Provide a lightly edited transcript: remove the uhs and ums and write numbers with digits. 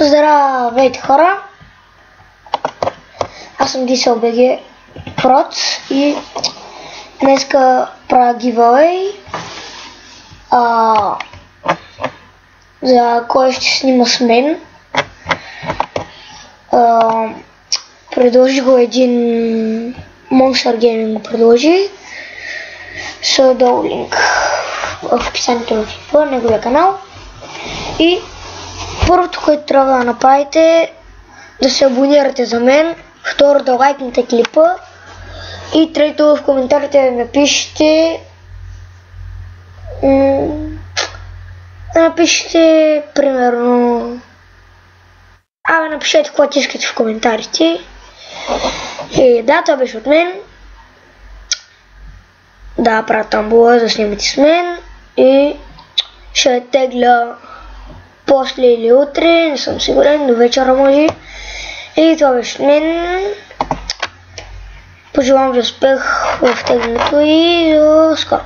Здравейте хора! Аз съм DSLBG Proc и днеска правя giveaway за кой ще снима с мен. Предложи го един Monster Gaming го предложи. Ще долу линк в описанието на клипа, неговия канал. И първото, което трябва да направите, да се абонирате за мен, второ да лайкнете клипа и трето в коментарите да напишете примерно напишете какво искате в коментарите. И да, това беше от мен. Да, правя тамбула, да снимате с мен и ще тегля после или утре, не съм сигурен, до вечера може. И това беше от мен. Пожелавам ви успех в теглянето и до скоро.